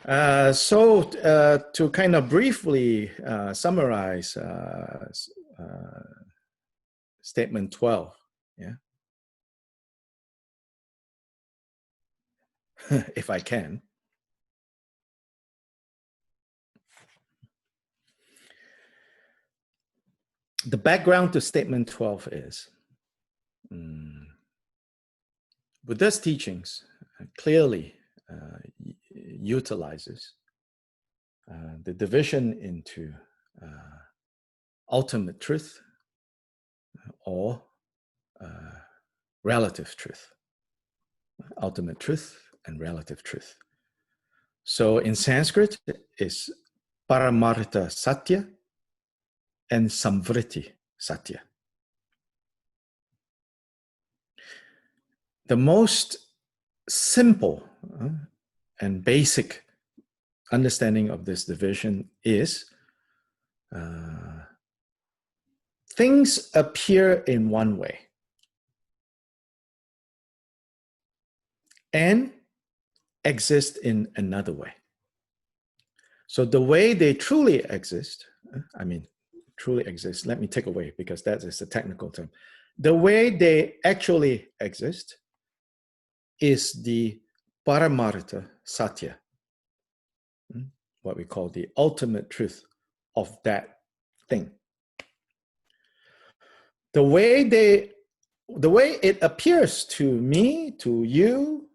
To kind of briefly summarize statement 12, yeah, if I can. The background to statement 12 is Buddha's teachings clearly utilizes the division into ultimate truth or relative truth. Ultimate truth and relative truth. So in Sanskrit, it's Paramartha Satya and Samvriti Satya. The most simple and basic understanding of this division is things appear in one way and exist in another way. So the way they truly exist, truly exist, let me take away because that is a technical term. The way they actually exist is the Paramartha Satya, what we call the ultimate truth of that thing. The way it appears to me, to you,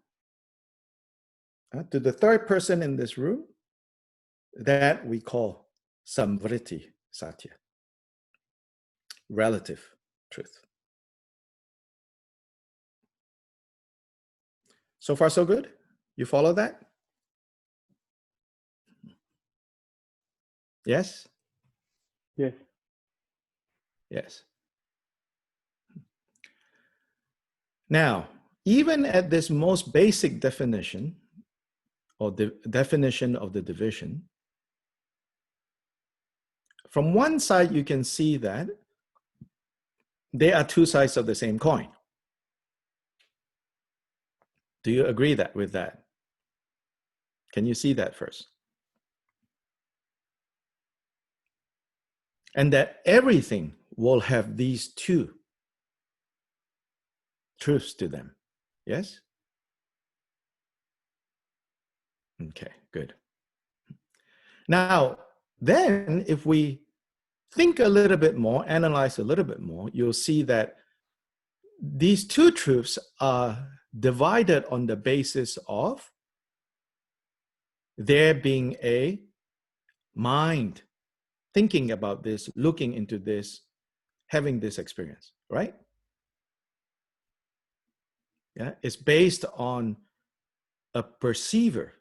to the third person in this room, that we call Samvriti Satya, relative truth. So far, so good? You follow that? Yes? Yes. Yes. Now, even at this most basic definition, or the definition of the division, from one side you can see that they are two sides of the same coin. Do you agree with that? Can you see that first? And that everything will have these two truths to them. Yes? Okay, good. Now, then if we think a little bit more, analyze a little bit more, you'll see that these two truths are divided on the basis of there being a mind thinking about this, looking into this, having this experience, right? Yeah, it's based on a perceiver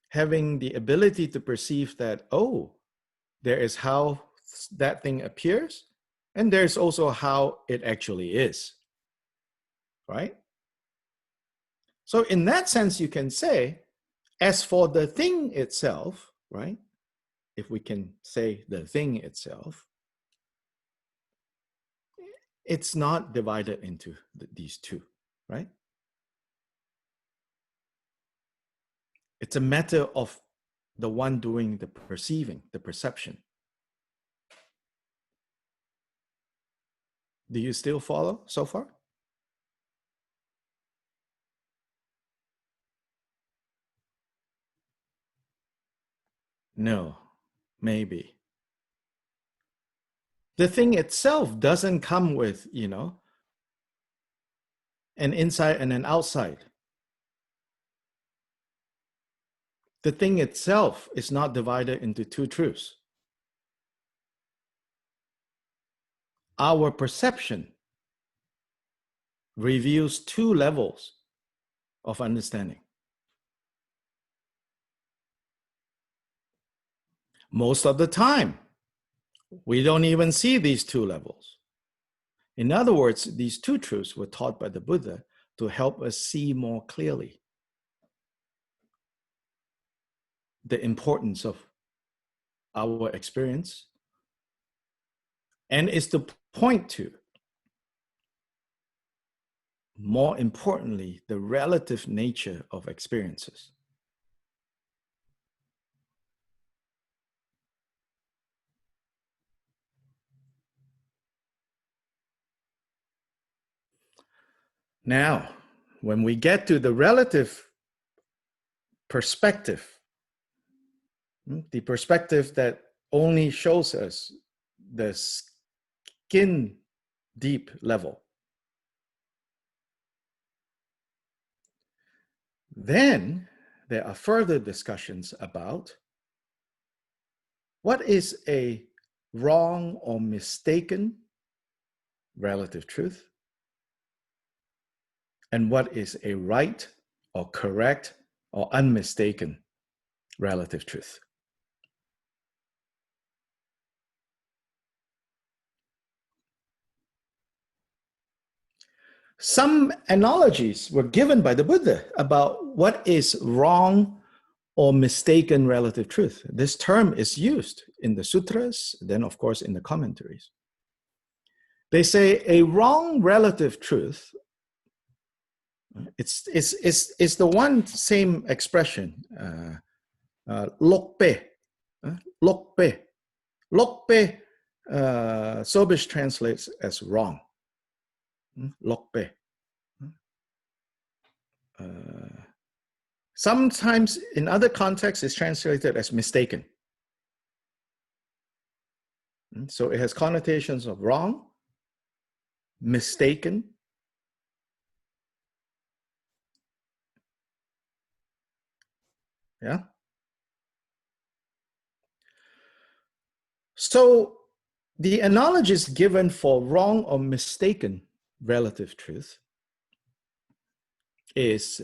having the ability to perceive that, oh, there is how that thing appears, and there's also how it actually is, right? So in that sense, you can say, as for the thing itself, right? If we can say the thing itself, it's not divided into these two, right? It's a matter of the one doing the perceiving, the perception. Do you still follow so far? No, maybe. The thing itself doesn't come with, an inside and an outside. The thing itself is not divided into two truths. Our perception reveals two levels of understanding. Most of the time, we don't even see these two levels. In other words, these two truths were taught by the Buddha to help us see more clearly the importance of our experience, and is to point to, more importantly, the relative nature of experiences. Now, when we get to the relative perspective, the perspective that only shows us the skin deep level, then there are further discussions about what is a wrong or mistaken relative truth, and what is a right or correct or unmistaken relative truth. Some analogies were given by the Buddha about what is wrong or mistaken relative truth. This term is used in the sutras, then of course in the commentaries. They say a wrong relative truth, it's the one same expression, lokpe, lokpe. Lokpe, Sobish translates as wrong. Lokpe. Sometimes in other contexts, it's translated as mistaken. So it has connotations of wrong, mistaken. Yeah. So the analogies given for wrong or mistaken relative truth is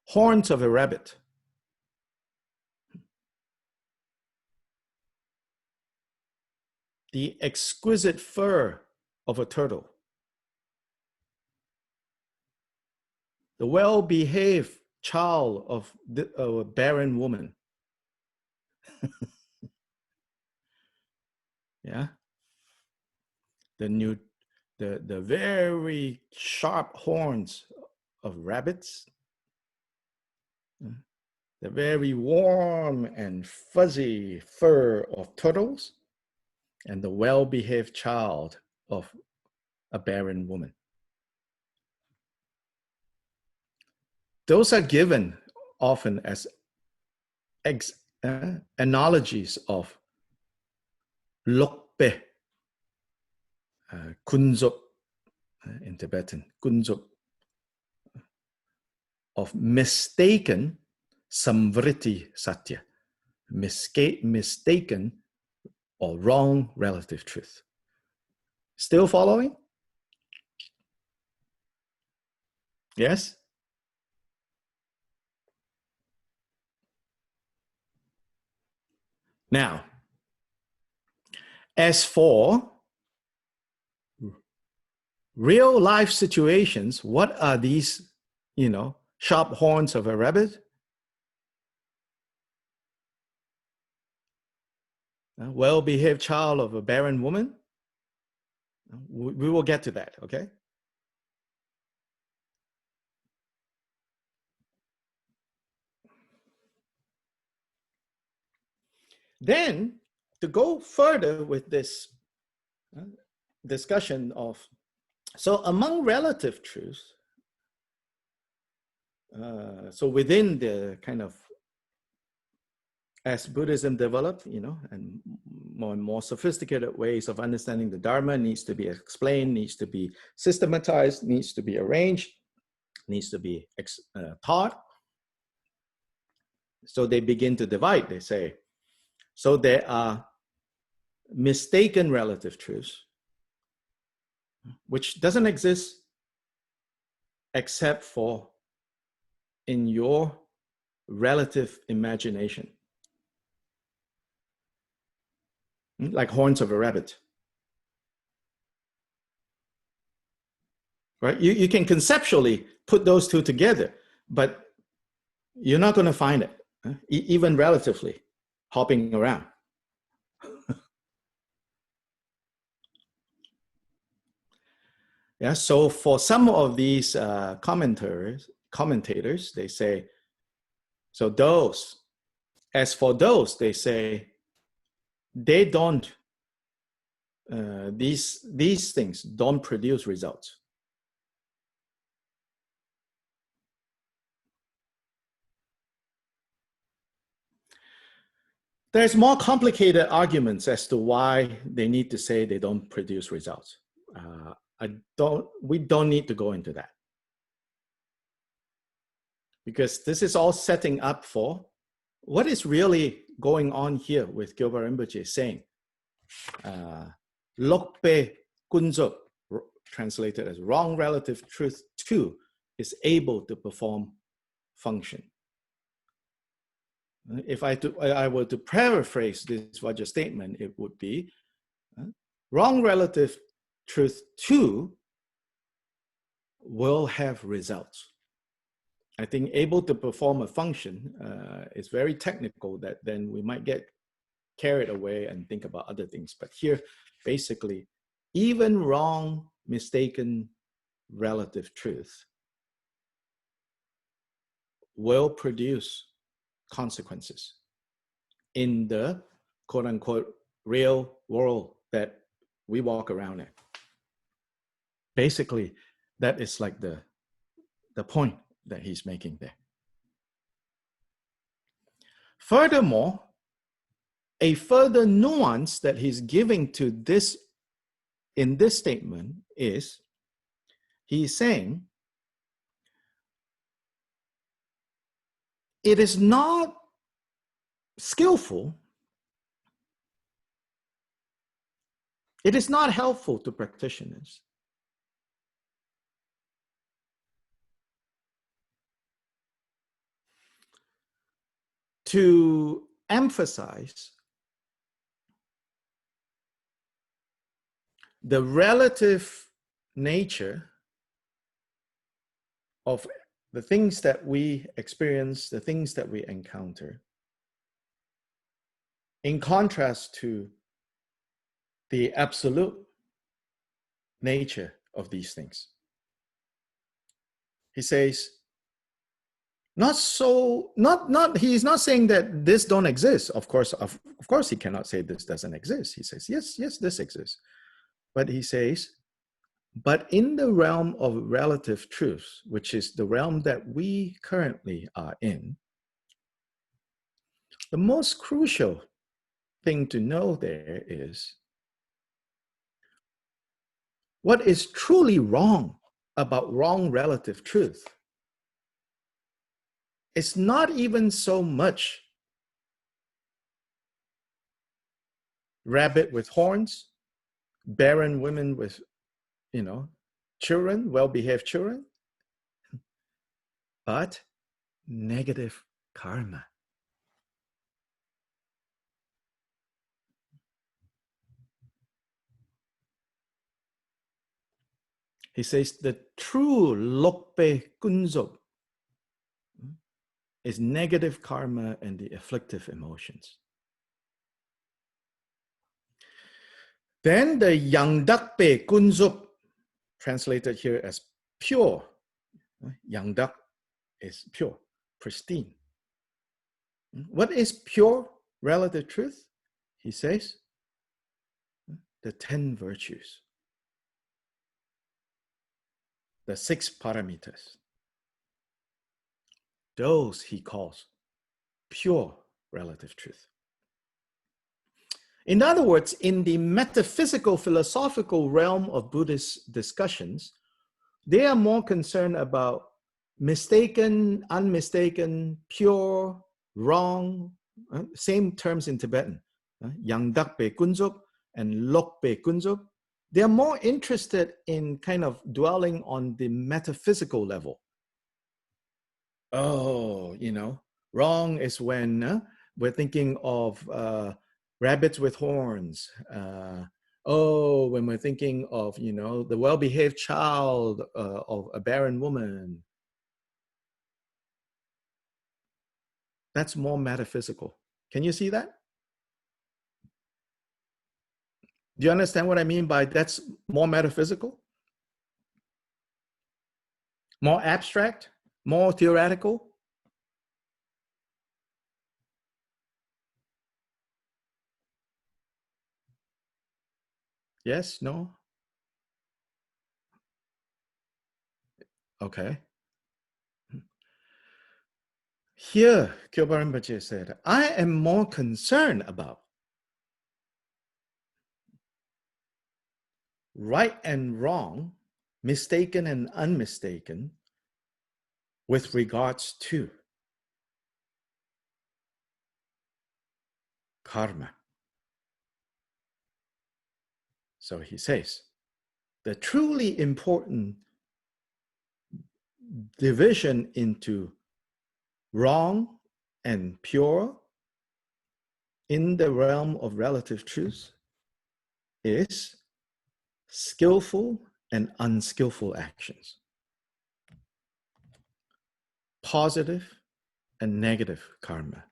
horns of a rabbit. The exquisite fur of a turtle. The well-behaved child of a barren woman. Yeah. The very sharp horns of rabbits. The very warm and fuzzy fur of turtles. And the well-behaved child of a barren woman. Those are given often as analogies of lokpe, kunzup in Tibetan, kunzup, of mistaken samvriti satya, mistaken or wrong relative truth. Still following? Yes? Now, as for real life situations, what are these, sharp horns of a rabbit? A well-behaved child of a barren woman? We will get to that, okay? Then, to go further with this discussion of, so among relative truths, so within the kind of, as Buddhism developed, and more sophisticated ways of understanding the Dharma needs to be explained, needs to be systematized, needs to be arranged, needs to be taught. So they begin to divide, they say. So there are mistaken relative truths, which doesn't exist except for in your relative imagination. Like horns of a rabbit. Right? You can conceptually put those two together, but you're not going to find it, even relatively, hopping around. Yeah, so for some of these commentators, they say, so those, as for those, they say, they don't these things don't produce results. There's more complicated arguments as to why they need to say they don't produce results. We don't need to go into that, because this is all setting up for what is really going on here with Gilbert Rinpoche saying, Lokpe Kunzup, translated as wrong relative truth 2, is able to perform function. If I were to paraphrase this Vajra statement, it would be, wrong relative truth 2 will have results. I think able to perform a function is very technical, that then we might get carried away and think about other things. But here, basically, even wrong, mistaken relative truth will produce consequences in the quote unquote real world that we walk around in. Basically, that is like the point that he's making there. Furthermore, a further nuance that he's giving to this in this statement is, he's saying it is not skillful, it is not helpful to practitioners to emphasize the relative nature of the things that we experience, the things that we encounter, in contrast to the absolute nature of these things. He says, he's not saying that this don't exist. Of course, he cannot say this doesn't exist. He says, yes, this exists. But he says, but in the realm of relative truths, which is the realm that we currently are in, the most crucial thing to know there is what is truly wrong about wrong relative truth. It's not even so much rabbit with horns, barren women with, children, well-behaved children, but negative karma. He says the true Lokpe Kunzop is negative karma and the afflictive emotions. Then the Yangdakpe Kunzup, translated here as pure. Yangdak is pure, pristine. What is pure relative truth? He says, the 10 virtues, the 6 paramitas. Those he calls pure relative truth. In other words, in the metaphysical, philosophical realm of Buddhist discussions, they are more concerned about mistaken, unmistaken, pure, wrong, same terms in Tibetan, Yangdakpe Kunzup and Lokpe Kunzup. They are more interested in kind of dwelling on the metaphysical level. Oh, wrong is when we're thinking of rabbits with horns. When we're thinking of, the well-behaved child of a barren woman. That's more metaphysical. Can you see that? Do you understand what I mean by that's more metaphysical? More abstract? More theoretical? Yes? No? Okay. Here, Kyoba Rinpoche said, I am more concerned about right and wrong, mistaken and unmistaken, with regards to karma. So he says, the truly important division into wrong and pure in the realm of relative truth is skillful and unskillful actions, positive and negative karma,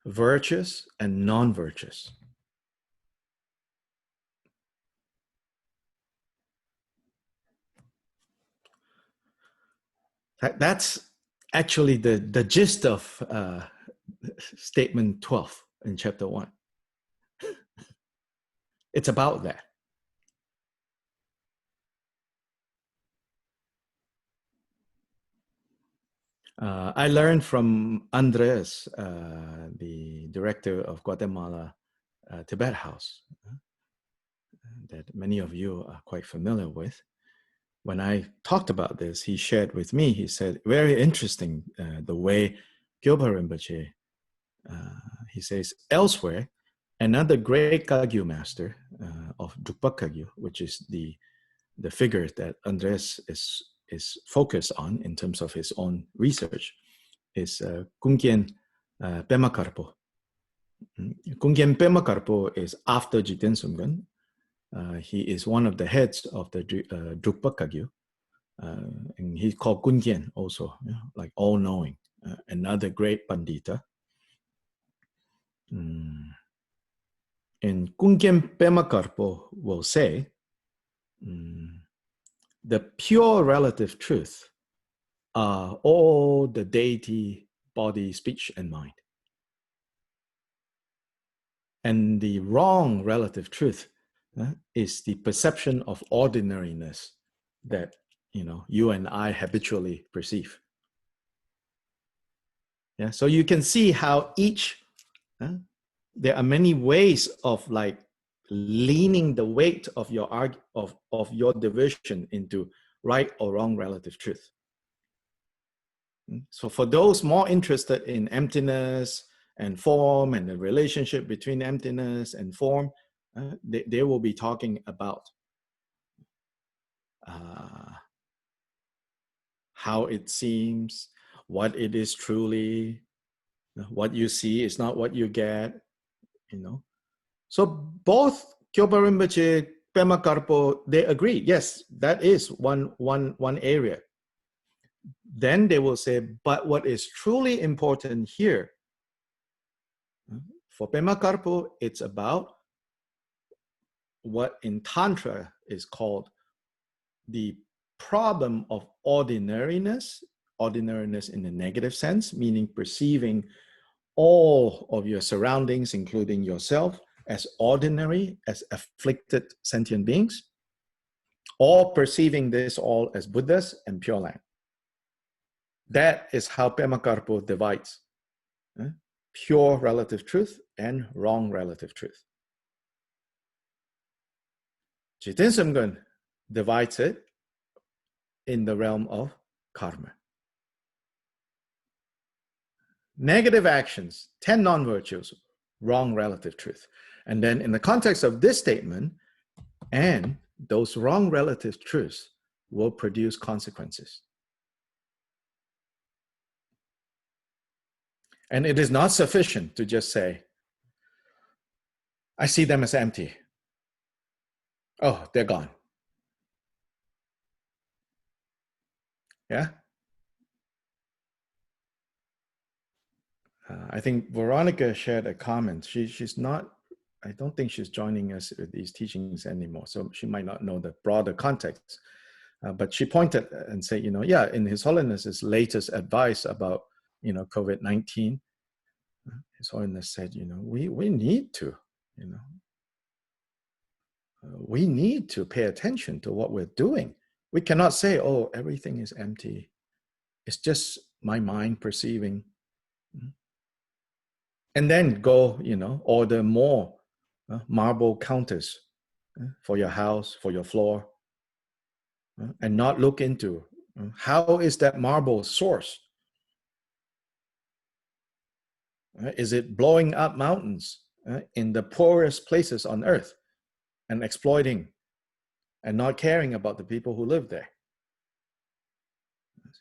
virtuous and non-virtuous. That's actually the gist of statement 12 in chapter 1. It's about that. I learned from Andres, the director of Guatemala Tibet House, that many of you are quite familiar with. When I talked about this, he shared with me, he said, very interesting the way Gyoba Rinpoche, he says, elsewhere, another great Kagyu master of Drukpa Kagyu, which is the figure that Andres is focused on in terms of his own research, is Kungyen Pema Karpo. Kungyen Pema Karpo is after Jiten Sumgan. He is one of the heads of the Drukpa Kagyu. And he's called Kungyen also, like all-knowing, another great Pandita. And Kungyen Pema Karpo will say, the pure relative truth are all the deity, body, speech, and mind. And the wrong relative truth is the perception of ordinariness that you and I habitually perceive. Yeah, so you can see how each there are many ways of like leaning the weight of your of your division into right or wrong relative truth. So for those more interested in emptiness and form and the relationship between emptiness and form, they will be talking about how it seems, what it is truly, what you see is not what you get, So both Kyoba Rinpoche, Pema Karpo, they agree. Yes, that is one area. Then they will say, but what is truly important here, for Pema Karpo, it's about what in Tantra is called the problem of ordinariness in the negative sense, meaning perceiving all of your surroundings, including yourself, as ordinary, as afflicted sentient beings, or perceiving this all as Buddhas and Pure Land. That is how Pema Karpo divides pure relative truth and wrong relative truth. Jiten Sumgun divides it in the realm of karma. Negative actions, 10 non-virtues, wrong relative truth. And then in the context of this statement, and those wrong relative truths will produce consequences. And it is not sufficient to just say, I see them as empty. Oh, they're gone. Yeah? I think Veronica shared a comment. She's not, I don't think she's joining us with these teachings anymore, so she might not know the broader context. But she pointed and said, yeah, in His Holiness's latest advice about, COVID-19, His Holiness said, we need to, we need to pay attention to what we're doing. We cannot say, oh, everything is empty. It's just my mind perceiving. And then go, order more marble counters for your house, for your floor, and not look into how is that marble sourced? Is it blowing up mountains in the poorest places on earth and exploiting and not caring about the people who live there?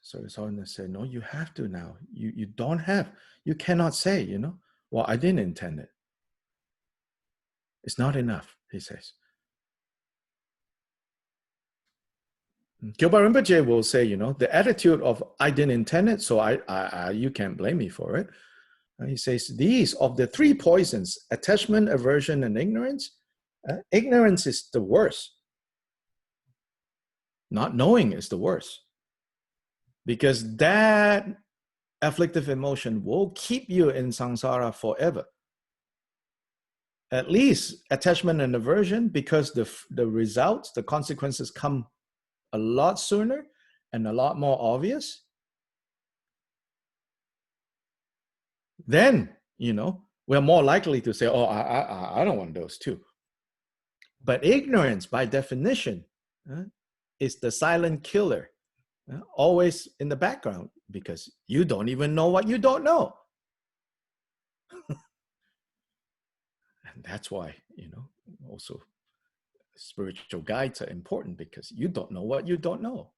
So it's on to say, no, you have to now. You don't have, you cannot say, well, I didn't intend it. It's not enough, he says. Gilbert Rinpoche will say, the attitude of I didn't intend it, so you can't blame me for it. He says, these of the three poisons, attachment, aversion, and ignorance, ignorance is the worst. Not knowing is the worst. Because that afflictive emotion will keep you in samsara forever. At least attachment and aversion, because the results, the consequences come a lot sooner and a lot more obvious. Then, we're more likely to say, oh, I don't want those too. But ignorance, by definition, is the silent killer, always in the background, because you don't even know what you don't know. And that's why, also spiritual guides are important, because you don't know what you don't know.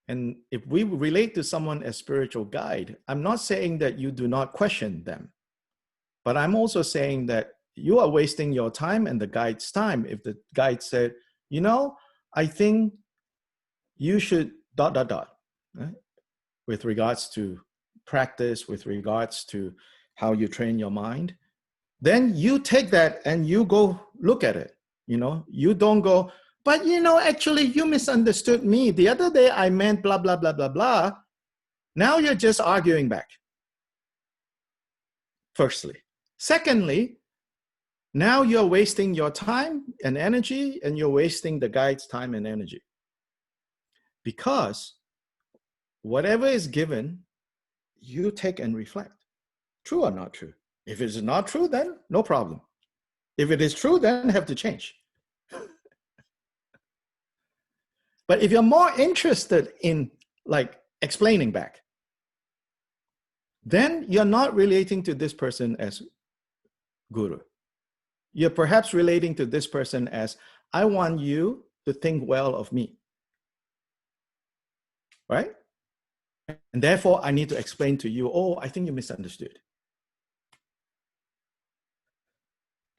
And if we relate to someone as spiritual guide, I'm not saying that you do not question them, but I'm also saying that you are wasting your time and the guide's time. If the guide said, I think you should ... right? With regards to practice, with regards to how you train your mind, then you take that and you go look at it. You don't go, but actually you misunderstood me. The other day I meant blah, blah, blah, blah, blah. Now you're just arguing back. Firstly. Secondly, now you're wasting your time and energy, and you're wasting the guide's time and energy. Because whatever is given, you take and reflect. True or not true? If it's not true, then no problem. If it is true, then have to change. But if you're more interested in explaining back, then you're not relating to this person as guru. You're perhaps relating to this person as, I want you to think well of me. Right? And therefore, I need to explain to you, oh, I think you misunderstood.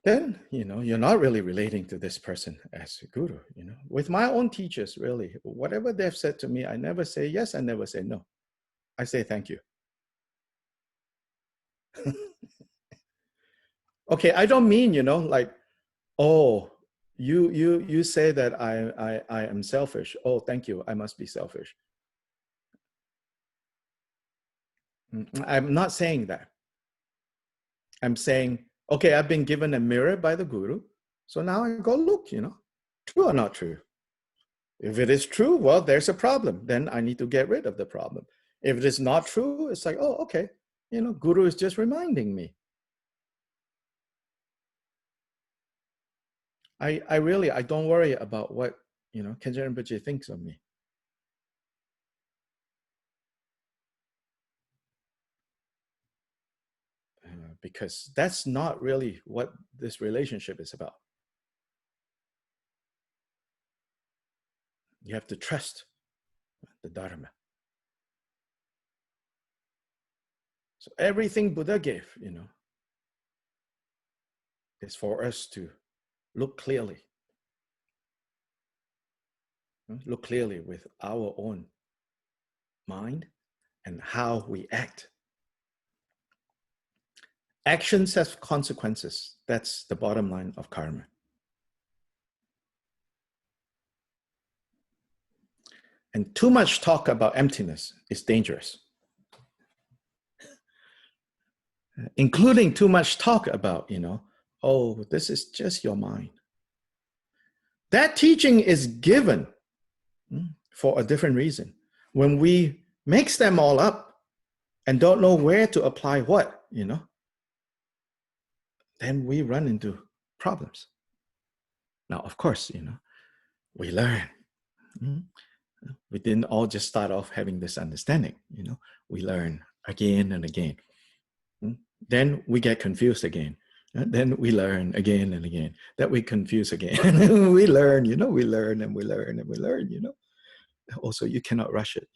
Then, you're not really relating to this person as a guru. With my own teachers, really, whatever they've said to me, I never say yes, I never say no. I say thank you. Okay, I don't mean, oh, you say that I am selfish. Oh, thank you, I must be selfish. I'm not saying that. I'm saying, okay, I've been given a mirror by the guru, so now I go look, true or not true. If it is true, well, there's a problem. Then I need to get rid of the problem. If it is not true, it's like, oh, okay, guru is just reminding me. I don't worry about what, Khenchen Rinpoche thinks of me. Because that's not really what this relationship is about. You have to trust the Dharma. So everything Buddha gave, is for us to look clearly. Look clearly with our own mind and how we act. Actions have consequences. That's the bottom line of karma. And too much talk about emptiness is dangerous. Including too much talk about, oh, this is just your mind. That teaching is given for a different reason. When we mix them all up and don't know where to apply what, then we run into problems. Now, of course, we learn. We didn't all just start off having this understanding, we learn again and again. Then we get confused again. Then we learn again and again. That we confuse again. We learn, we learn and we learn and we learn, Also, you cannot rush it,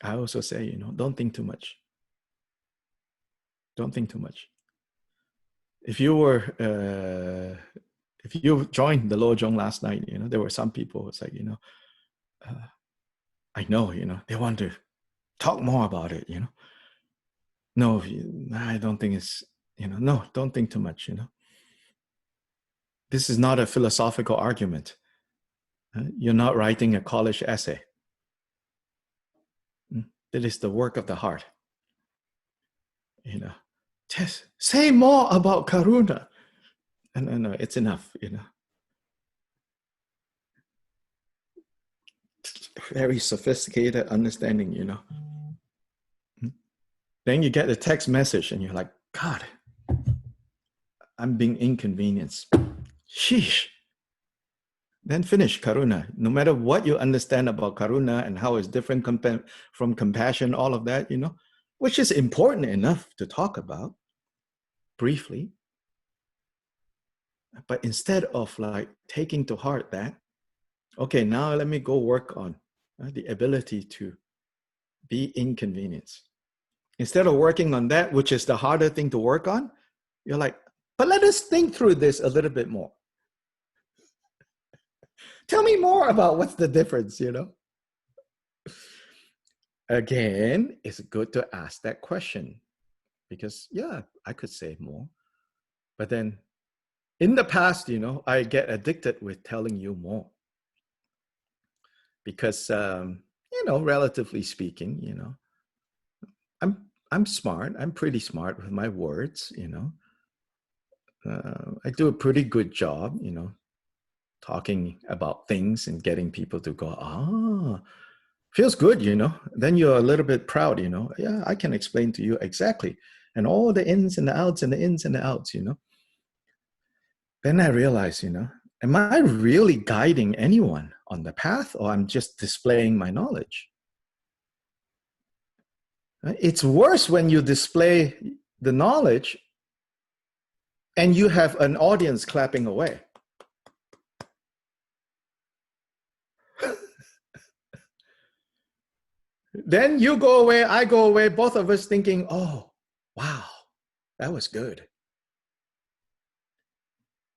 I also say, don't think too much. Don't think too much. If you joined the Lojong last night, there were some people, it's like, I know, they want to talk more about it, No, I don't think it's, no, don't think too much, This is not a philosophical argument. You're not writing a college essay. It is the work of the heart. Just say more about karuna. No, it's enough, Very sophisticated understanding, Then you get the text message and you're like, God, I'm being inconvenienced. Sheesh. Then finish karuna. No matter what you understand about karuna and how it's different from compassion, all of that, which is important enough to talk about briefly. But instead of like taking to heart that, okay, now let me go work on the ability to be inconvenienced. Instead of working on that, which is the harder thing to work on, you're like, but let us think through this a little bit more. Tell me more about what's the difference, Again, it's good to ask that question because, yeah, I could say more. But then in the past, I get addicted with telling you more. Because, relatively speaking, I'm smart. I'm pretty smart with my words, I do a pretty good job, talking about things and getting people to go, feels good, Then you're a little bit proud, Yeah, I can explain to you exactly. And all the ins and the outs and the ins and the outs, Then I realize, am I really guiding anyone on the path or I'm just displaying my knowledge? It's worse when you display the knowledge and you have an audience clapping away. Then you go away, I go away, both of us thinking, oh, wow, that was good.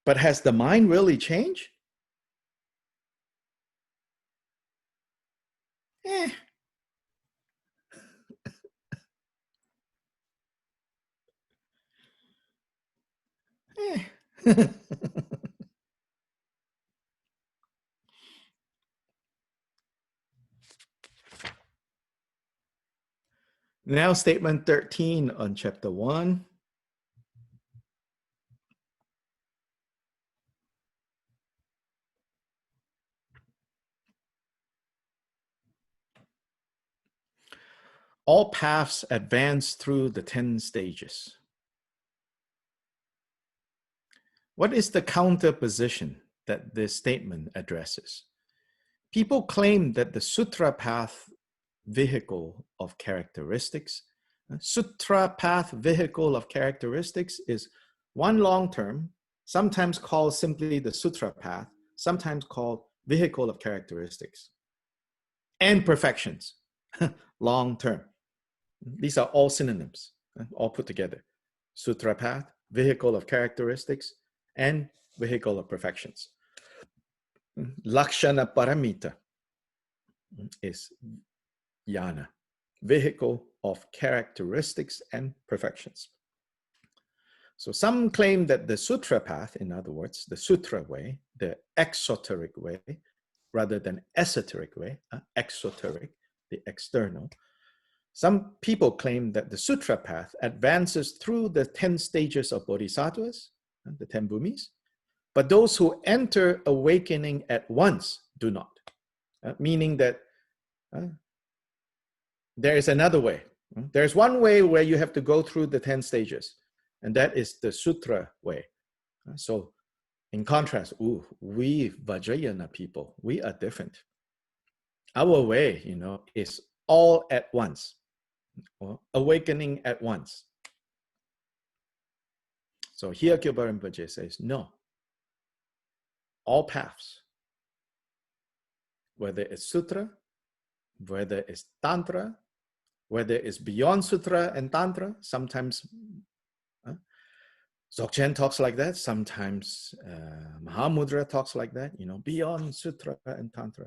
But has the mind really changed? Eh. Now statement 13 on chapter 1. All paths advance through the 10 stages. What is the counter position that this statement addresses? People claim that the sutra path vehicle of characteristics, sutra path vehicle of characteristics is one long term, sometimes called simply the sutra path, sometimes called vehicle of characteristics, and perfections, long term. These are all synonyms, all put together. Sutra path, vehicle of characteristics, and vehicle of perfections. Lakshana paramita is jnana, vehicle of characteristics and perfections. So some claim that the sutra path, in other words, the sutra way, the exoteric way, rather than esoteric way, exoteric, the external. Some people claim that the sutra path advances through the 10 stages of bodhisattvas, the 10 bhumis, but those who enter awakening at once do not. Meaning that there is another way. There's one way where you have to go through the 10 stages, and that is the sutra way. So in contrast, we Vajrayana people, we are different. Our way, is all at once, or awakening at once. So here Kyobara Rinpoche says, no, all paths, whether it's sutra, whether it's tantra, whether it's beyond sutra and tantra, sometimes Dzogchen talks like that, sometimes Mahamudra talks like that, beyond sutra and tantra.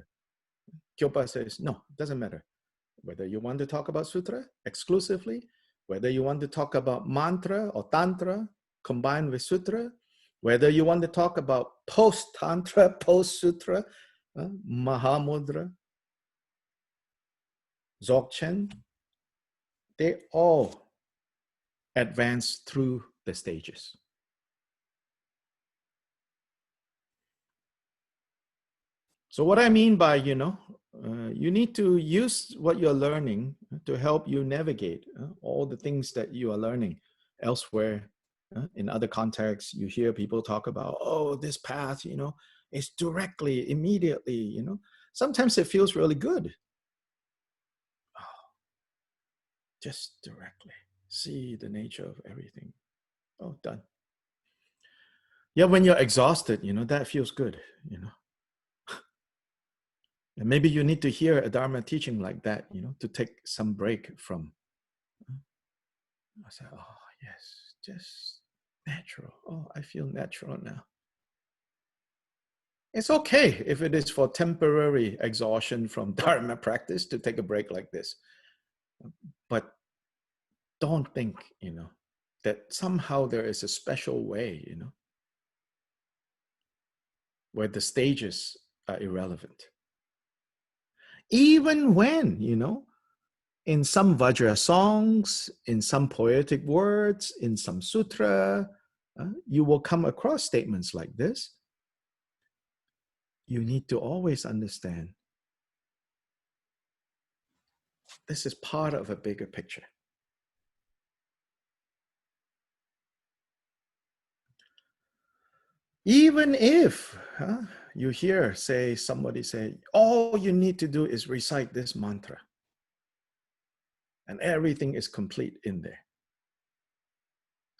Kyopa says, no, it doesn't matter. Whether you want to talk about sutra exclusively, whether you want to talk about mantra or tantra combined with sutra, whether you want to talk about post-tantra, post-sutra, Mahamudra, Dzogchen, they all advance through the stages. So what I mean by, you need to use what you're learning to help you navigate all the things that you are learning elsewhere. In other contexts, you hear people talk about, this path, is directly, immediately, Sometimes it feels really good. Just directly see the nature of everything. Done. Yeah, when you're exhausted, that feels good, And maybe you need to hear a Dharma teaching like that, to take some break from. I said, yes, just natural. I feel natural now. It's okay if it is for temporary exhaustion from Dharma practice to take a break like this. But don't think, that somehow there is a special way, where the stages are irrelevant. Even when, in some Vajra songs, in some poetic words, in some sutra, you will come across statements like this. You need to always understand this is part of a bigger picture. Even if you hear somebody say, all you need to do is recite this mantra, and everything is complete in there.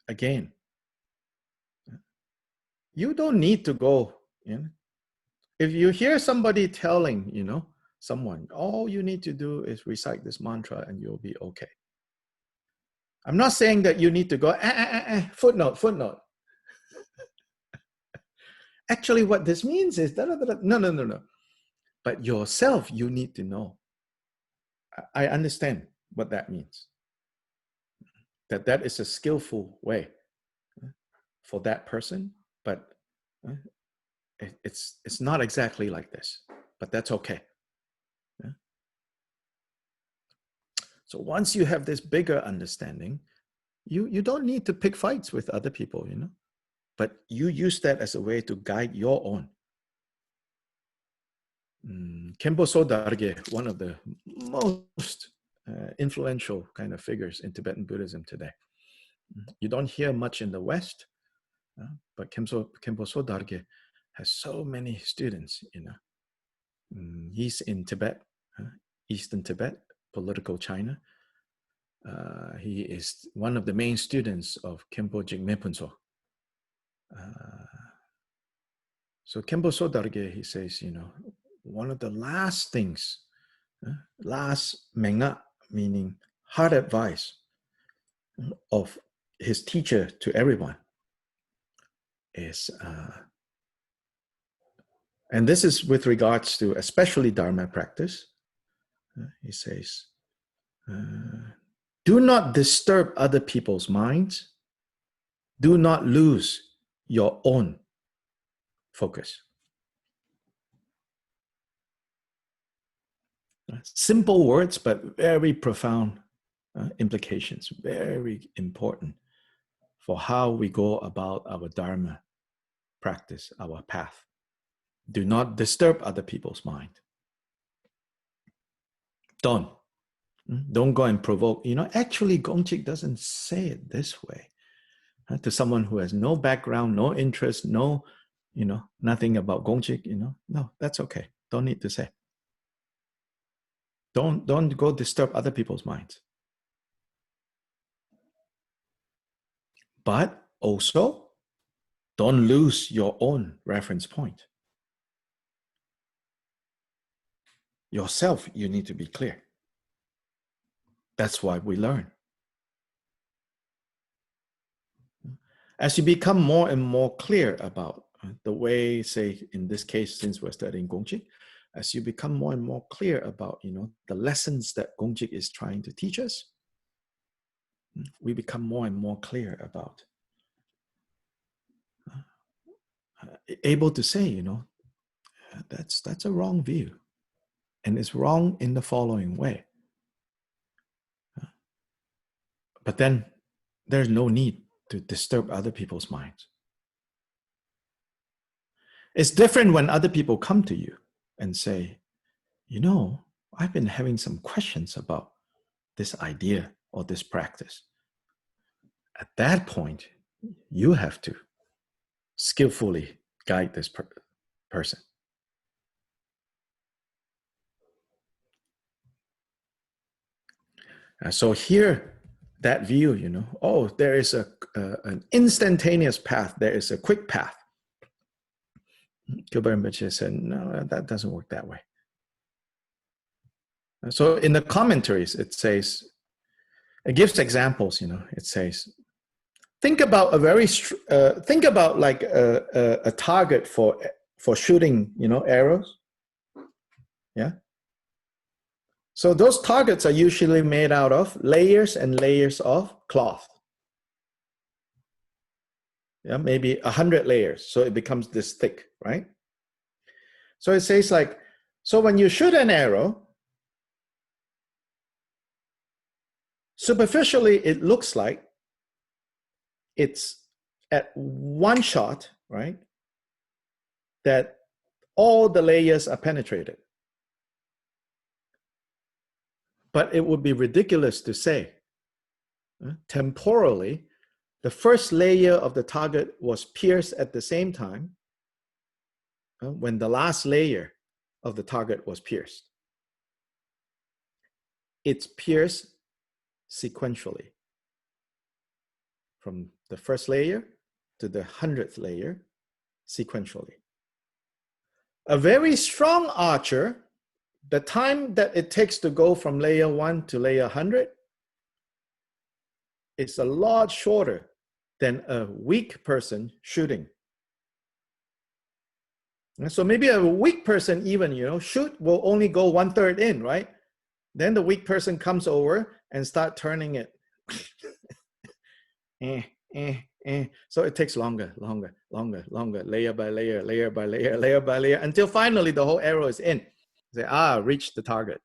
Again, you don't need to go. If you hear somebody telling, someone, all you need to do is recite this mantra and you'll be okay. I'm not saying that you need to go, footnote. Actually, what this means is, no. But yourself, you need to know. I understand what that means. That is a skillful way for that person, but it's not exactly like this, but that's okay. So once you have this bigger understanding, you don't need to pick fights with other people, but you use that as a way to guide your own. Khenpo Sodarge, one of the most influential kind of figures in Tibetan Buddhism today. You don't hear much in the West, but Khenpo Sodarge has so many students, He's in Tibet, Eastern Tibet, political China. He is one of the main students of Khenpo Jigme Phunso. So Khenpo Sodarge, he says, one of the last things, last menga, meaning hard advice of his teacher to everyone is, and this is with regards to especially Dharma practice, he says, do not disturb other people's minds. Do not lose your own focus. Simple words, but very profound implications, very important for how we go about our Dharma practice, our path. Do not disturb other people's mind. Don't go and provoke. Actually, Gongchik doesn't say it this way. To someone who has no background, no interest, nothing about Gongchik, no, that's okay. Don't need to say. Don't go disturb other people's minds. But also, don't lose your own reference point. Yourself, you need to be clear. That's why we learn. As you become more and more clear about the way, say, in this case, since we're studying Gongchik, as you become more and more clear about, the lessons that Gongchik is trying to teach us, we become more and more clear about able to say, that's a wrong view. And it's wrong in the following way. But then there's no need to disturb other people's minds. It's different when other people come to you and say, I've been having some questions about this idea or this practice. At that point, you have to skillfully guide this person. So here, that view, there is an instantaneous path. There is a quick path. Gilbert Rinpoche said, no, that doesn't work that way. So in the commentaries, it says, it gives examples, it says, think about like a target for shooting, arrows. Yeah. So those targets are usually made out of layers and layers of cloth. Yeah, maybe 100 layers. So it becomes this thick, right? So it says like, so when you shoot an arrow, superficially, it looks like it's at one shot, right? That all the layers are penetrated. But it would be ridiculous to say, temporally, the first layer of the target was pierced at the same time when the last layer of the target was pierced. It's pierced sequentially from the first layer to the 100th layer sequentially. A very strong archer, the time that it takes to go from layer 1 to layer 100 is a lot shorter than a weak person shooting. And so maybe a weak person even, shoot will only go 1/3 in, right? Then the weak person comes over and start turning it. So it takes longer, layer by layer, layer by layer, layer by layer, until finally the whole arrow is in. Say, reach the target.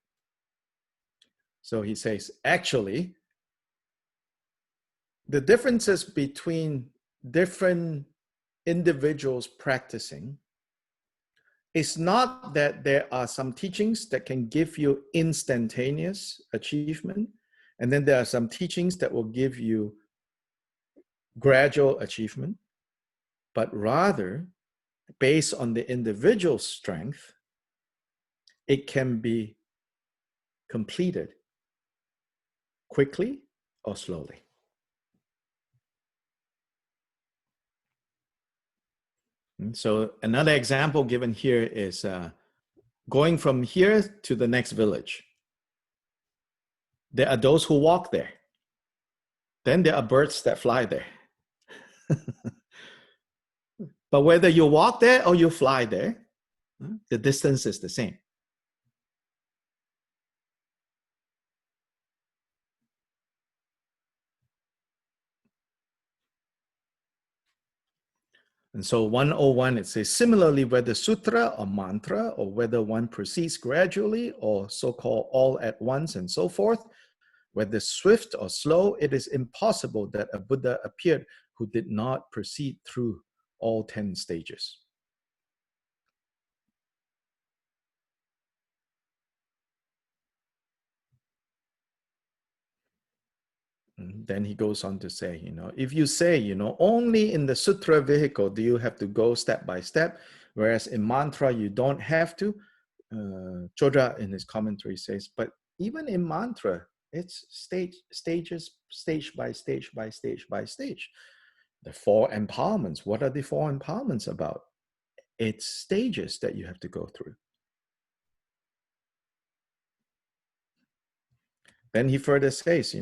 So he says, actually, the differences between different individuals practicing is not that there are some teachings that can give you instantaneous achievement, and then there are some teachings that will give you gradual achievement, but rather, based on the individual strength, it can be completed quickly or slowly. And so another example given here is going from here to the next village. There are those who walk there. Then there are birds that fly there. But whether you walk there or you fly there, the distance is the same. And so 101, it says, similarly, whether sutra or mantra, or whether one proceeds gradually or so-called all at once and so forth, whether swift or slow, it is impossible that a Buddha appeared who did not proceed through all 10 stages. Then he goes on to say, if you say, only in the sutra vehicle do you have to go step by step, whereas in mantra you don't have to, Chodra in his commentary says, but even in mantra, it's stages, stage by stage by stage by stage. The 4 empowerments, what are the 4 empowerments about? It's stages that you have to go through. Then he further says,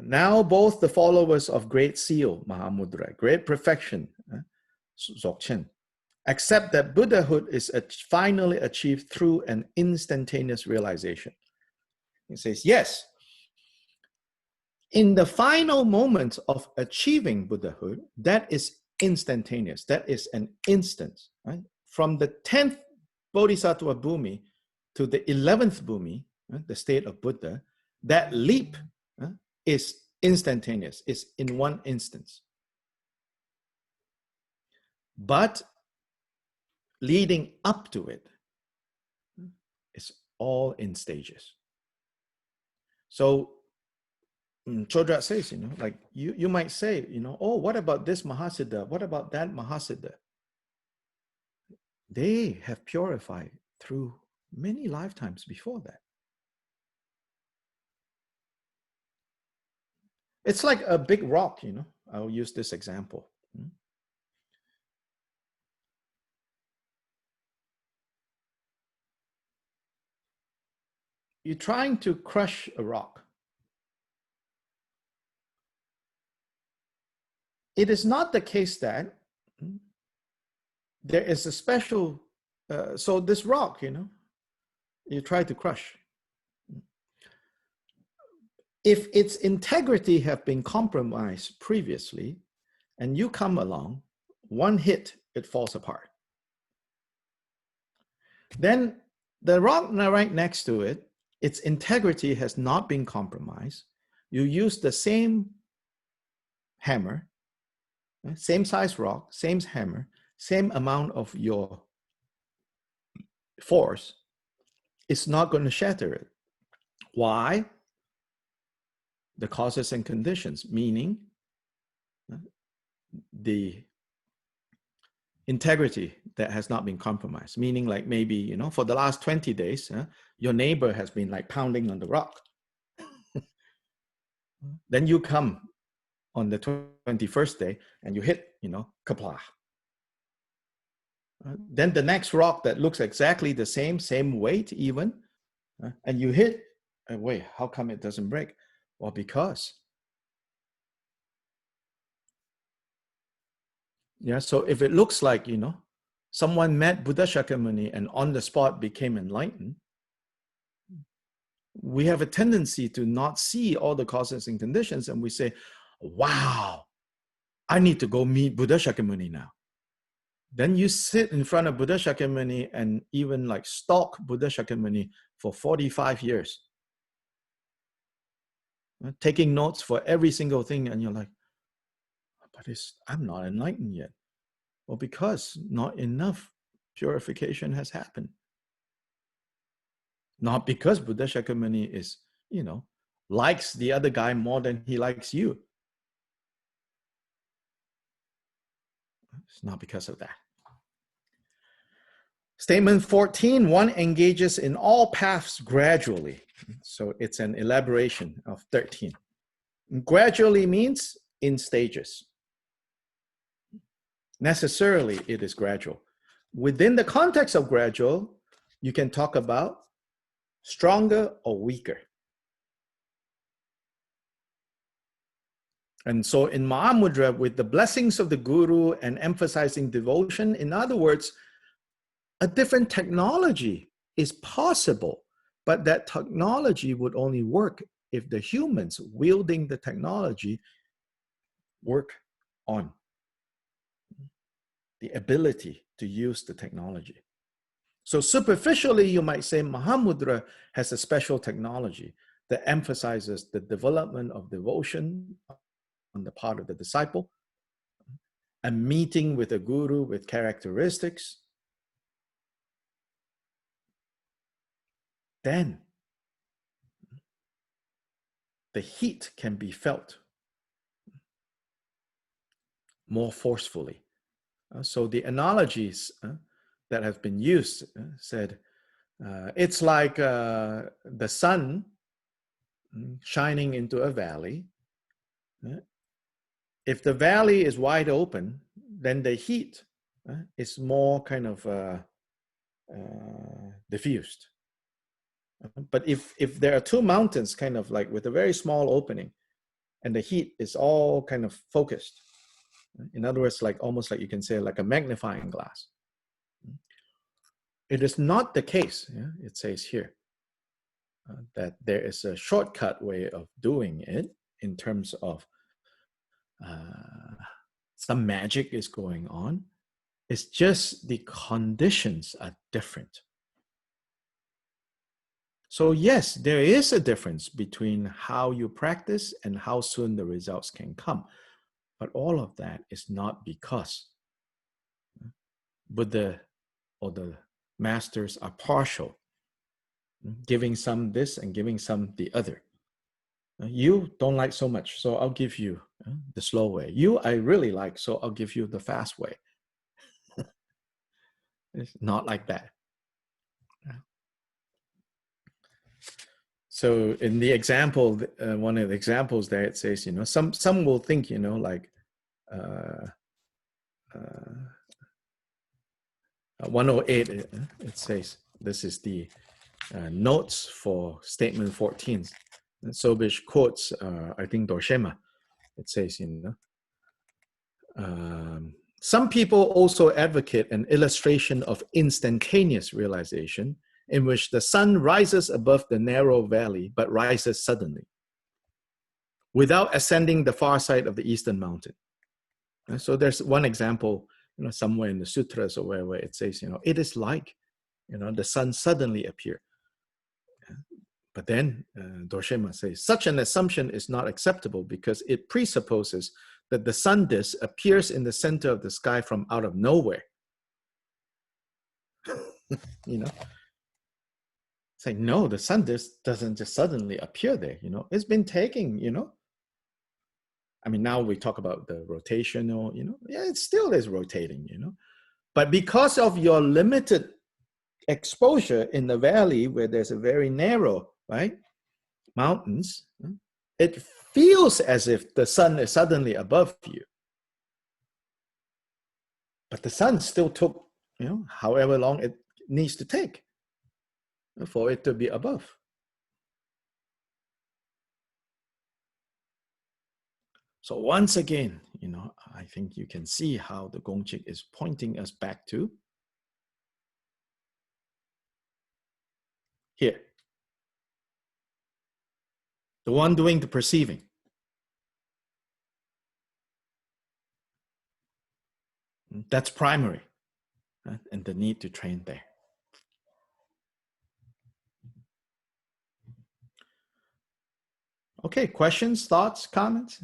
now both the followers of Great Seal, Mahamudra, Great Perfection, Dzogchen, accept that Buddhahood is finally achieved through an instantaneous realization. He says, yes, in the final moment of achieving Buddhahood, that is instantaneous. That is an instant. Right? From the 10th Bodhisattva Bhumi to the 11th Bhumi, the state of Buddha, that leap is instantaneous, is in one instance. But leading up to it is all in stages. So Chodra says, like you might say, oh, what about this Mahasiddha? What about that Mahasiddha? They have purified through many lifetimes before that. It's like a big rock, I'll use this example. You're trying to crush a rock. It is not the case that there is a special, so this rock, you try to crush. If its integrity have been compromised previously, and you come along, one hit, it falls apart. Then the rock right next to it, its integrity has not been compromised. You use the same hammer, same size rock, same hammer, same amount of your force, it's not going to shatter it. Why? The causes and conditions, meaning the integrity that has not been compromised, meaning like maybe, for the last 20 days, your neighbor has been like pounding on the rock. Then you come on the 21st day and you hit, kapla. Then the next rock that looks exactly the same weight even, and you hit, wait, how come it doesn't break? Well, because. Yeah, so if it looks like, someone met Buddha Shakyamuni and on the spot became enlightened, we have a tendency to not see all the causes and conditions, and we say, wow, I need to go meet Buddha Shakyamuni now. Then you sit in front of Buddha Shakyamuni and even like stalk Buddha Shakyamuni for 45 years, taking notes for every single thing, and you're like, but I'm not enlightened yet. Well, because not enough purification has happened. Not because Buddha Shakyamuni is, likes the other guy more than he likes you. It's not because of that. Statement 14, one engages in all paths gradually. So it's an elaboration of 13. Gradually means in stages. Necessarily, it is gradual. Within the context of gradual, you can talk about stronger or weaker. And so in Mahamudra, with the blessings of the Guru and emphasizing devotion, in other words, a different technology is possible, but that technology would only work if the humans wielding the technology work on the ability to use the technology. So superficially, you might say Mahamudra has a special technology. that emphasizes the development of devotion on the part of the disciple, a meeting with a guru with characteristics, then the heat can be felt more forcefully. So the analogies that have been used said, it's like the sun shining into a valley. If the valley is wide open, then the heat is more kind of diffused. But if there are two mountains kind of like with a very small opening and the heat is all kind of focused, in other words, like almost like you can say like a magnifying glass. It is not the case, it says here, that there is a shortcut way of doing it in terms of some magic is going on. It's just the conditions are different. So yes, there is a difference between how you practice and how soon the results can come. But all of that is not because Buddha or the masters are partial, giving some this and giving some the other. You don't like so much, so I'll give you the slow way. You, I really like, so I'll give you the fast way. It's not like that. So in the example, one of the examples there, it says, some will think, like 108, it says, this is the notes for statement 14. And Sobish quotes, I think, Dorshema. It says, some people also advocate an illustration of instantaneous realization in which the sun rises above the narrow valley, but rises suddenly, without ascending the far side of the eastern mountain. And so there's one example, somewhere in the sutras or wherever it says, it is like, the sun suddenly appear. But then Dorshema says, such an assumption is not acceptable because it presupposes that the sun disk appears in the center of the sky from out of nowhere. It's like, no, the sun disk doesn't just suddenly appear there. It's been taking, I mean, now we talk about the rotational, yeah, it still is rotating, But because of your limited exposure in the valley where there's a very narrow, right, mountains, it feels as if the sun is suddenly above you. But the sun still took, however long it needs to take for it to be above. So once again, I think you can see how the Gongchik is pointing us back to here. The one doing the perceiving. That's primary, and the need to train there. Okay, questions, thoughts, comments?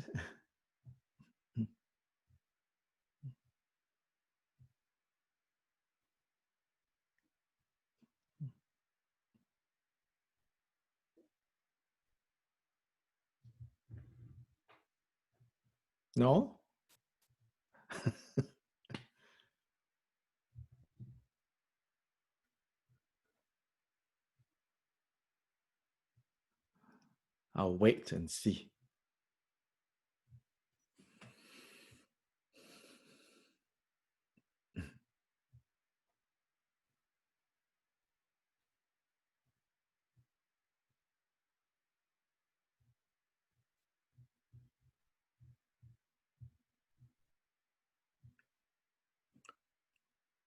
No? I'll wait and see.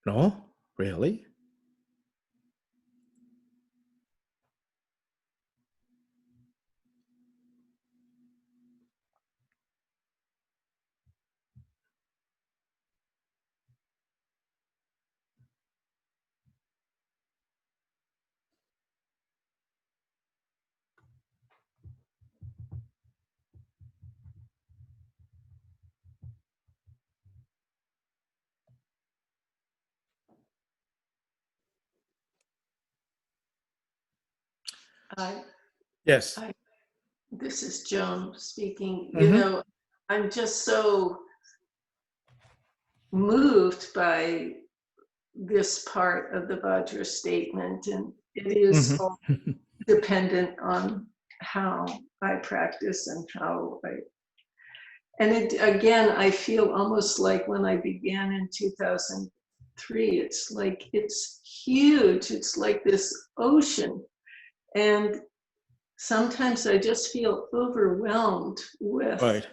No? Really? I, Yes. I, this is Joan speaking. You Mm-hmm. know, I'm just so moved by this part of the Vajra statement, and it is all Mm-hmm. dependent on how I practice and how I. And it, again, I feel almost like when I began in 2003, it's like it's huge. It's like this ocean. And sometimes I just feel overwhelmed with Right.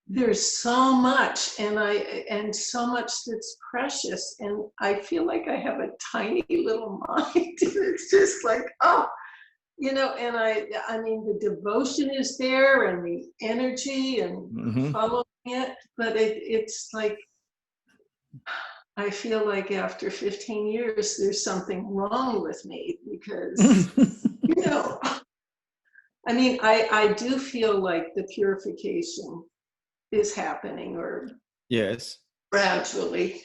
there's so much and so much that's precious, and I feel like I have a tiny little mind. It's just like, oh, you know, and I mean the devotion is there and the energy and Mm-hmm. following it, but it's like I feel like after 15 years there's something wrong with me because, you know, I mean, I do feel like the purification is happening, or Yes. gradually,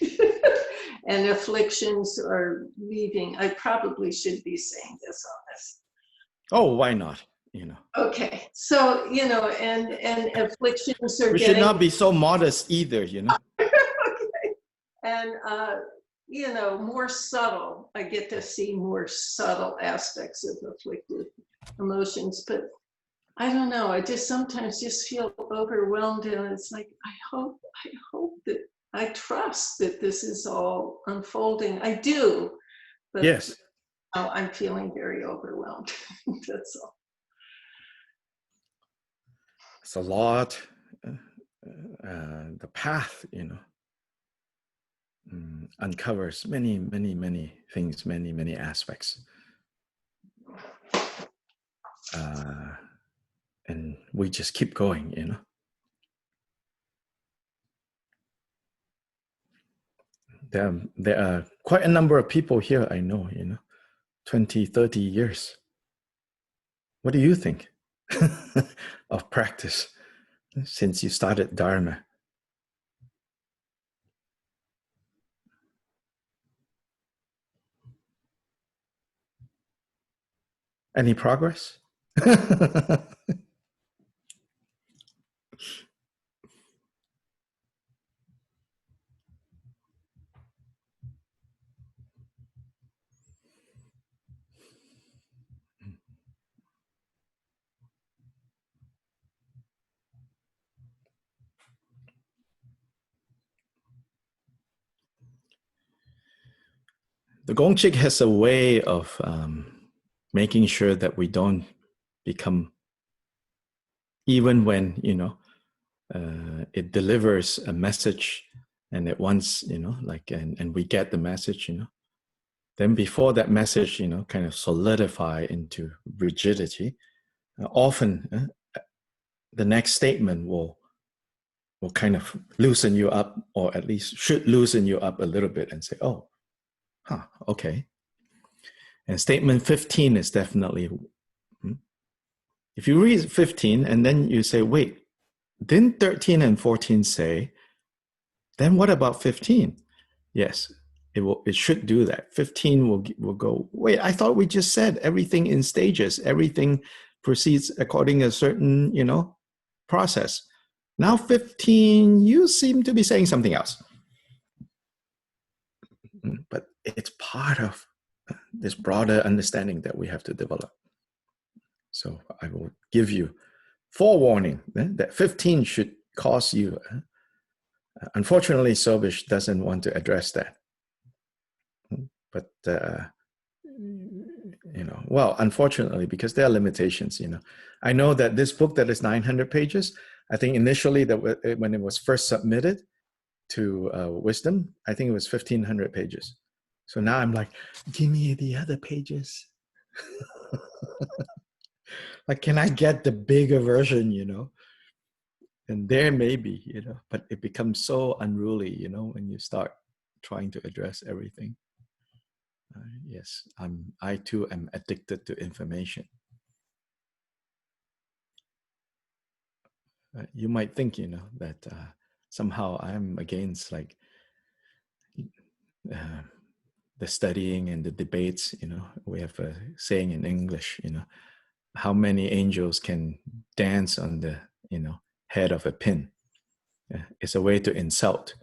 and afflictions are leaving. I probably should be saying this on this. Oh, why not? You know, Okay, so you know, and afflictions are we should getting not be so modest either. You know. okay, and you know, more subtle. I get to see more subtle aspects of afflictive emotions, but I don't know. I just sometimes just feel overwhelmed, and it's like I hope that I trust that this is all unfolding. I do, but Yes. now I'm feeling very overwhelmed. That's all. It's a lot. The path, uncovers many, many, many things, many, many aspects. And we just keep going. There are quite a number of people here I know, 20, 30 years. What do you think of practice since you started Dharma? Any progress? The Gongchik has a way of making sure that we don't become, even when it delivers a message, and at once, like, and we get the message, then before that message, kind of solidify into rigidity, often the next statement will kind of loosen you up, or at least should loosen you up a little bit, and say, oh, okay. And statement 15 is definitely, if you read 15 and then you say, wait, didn't 13 and 14 say, then what about 15? Yes, it should do that. 15 will go, wait, I thought we just said everything in stages, everything proceeds according to a certain, process. Now 15, you seem to be saying something else. But it's part of this broader understanding that we have to develop. So I will give you forewarning that 15 should cause you. Unfortunately, Sobish doesn't want to address that. But, well, unfortunately, because there are limitations, I know that this book that is 900 pages, I think initially that when it was first submitted to Wisdom, I think it was 1,500 pages. So now I'm like, give me the other pages. Like, can I get the bigger version, And there may be, but it becomes so unruly, when you start trying to address everything. Yes, I too am addicted to information. You might think, that somehow I'm against, like, the studying and the debates. We have a saying in English, how many angels can dance on the, head of a pin. It's a way to insult,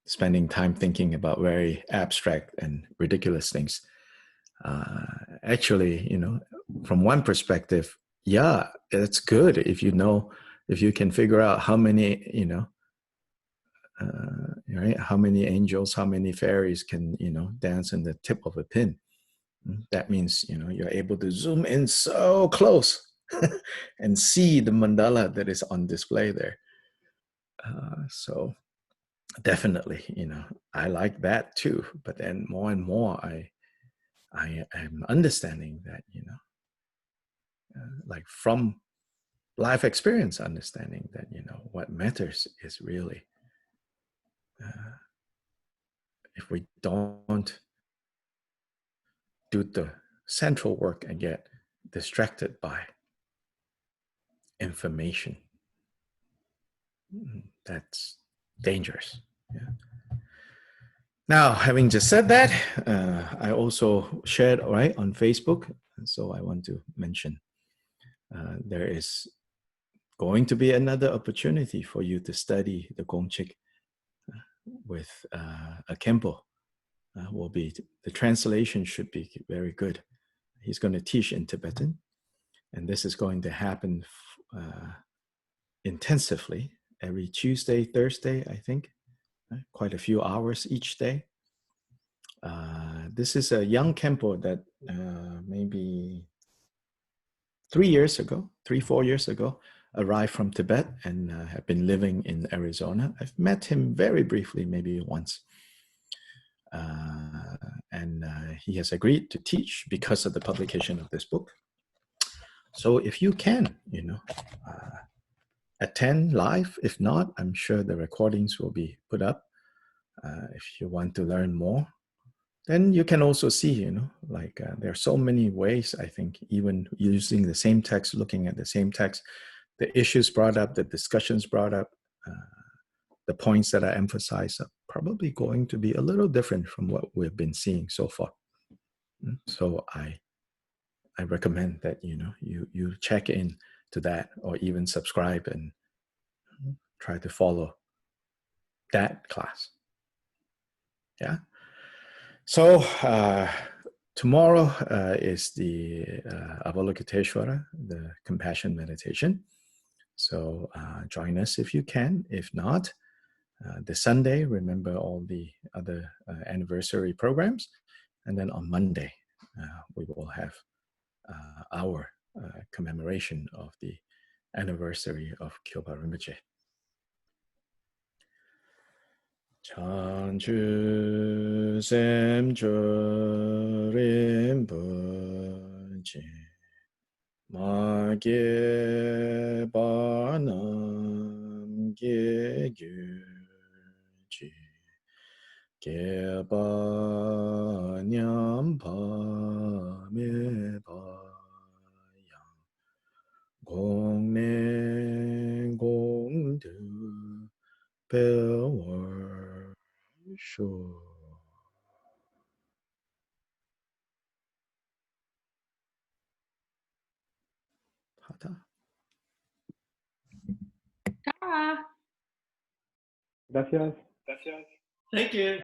spending time thinking about very abstract and ridiculous things. Actually, from one perspective, yeah, it's good if you can figure out how many, right, how many angels, how many fairies can, dance in the tip of a pin. That means, you're able to zoom in so close and see the mandala that is on display there. So definitely, I like that too. But then more and more, I am understanding that, like from life experience, understanding that, what matters is really, if we don't do the central work and get distracted by information, that's dangerous. Yeah. Now, having just said that, I also shared right on Facebook, so I want to mention there is going to be another opportunity for you to study the Gongchik with a Kempo. Will be the translation should be very good. He's going to teach in Tibetan, and this is going to happen intensively every Tuesday, Thursday, I think, quite a few hours each day. This is a young Kempo that maybe 4 years ago, arrived from Tibet and have been living in Arizona. I've met him very briefly, maybe once. And he has agreed to teach because of the publication of this book. So if you can, attend live. If not, I'm sure the recordings will be put up. If you want to learn more, then you can also see, there are so many ways, I think, even using the same text, looking at the same text, the issues brought up, the discussions brought up, the points that I emphasize are probably going to be a little different from what we've been seeing so far. So I recommend that, you check in to that or even subscribe and try to follow that class. Yeah. So tomorrow is the Avalokiteshvara, the compassion meditation. So join us if you can. If not, the Sunday, remember all the other anniversary programs. And then on Monday, we will have our commemoration of the anniversary of Kyoba Rinpoche. Chanchu Semcho Rinpoche Magye Banam Ge Gyuchi Ge Ba Nyam Pa Me Ba Yang Gong Ne Gong Du Bewer Shu Hata. Gracias. Thank you.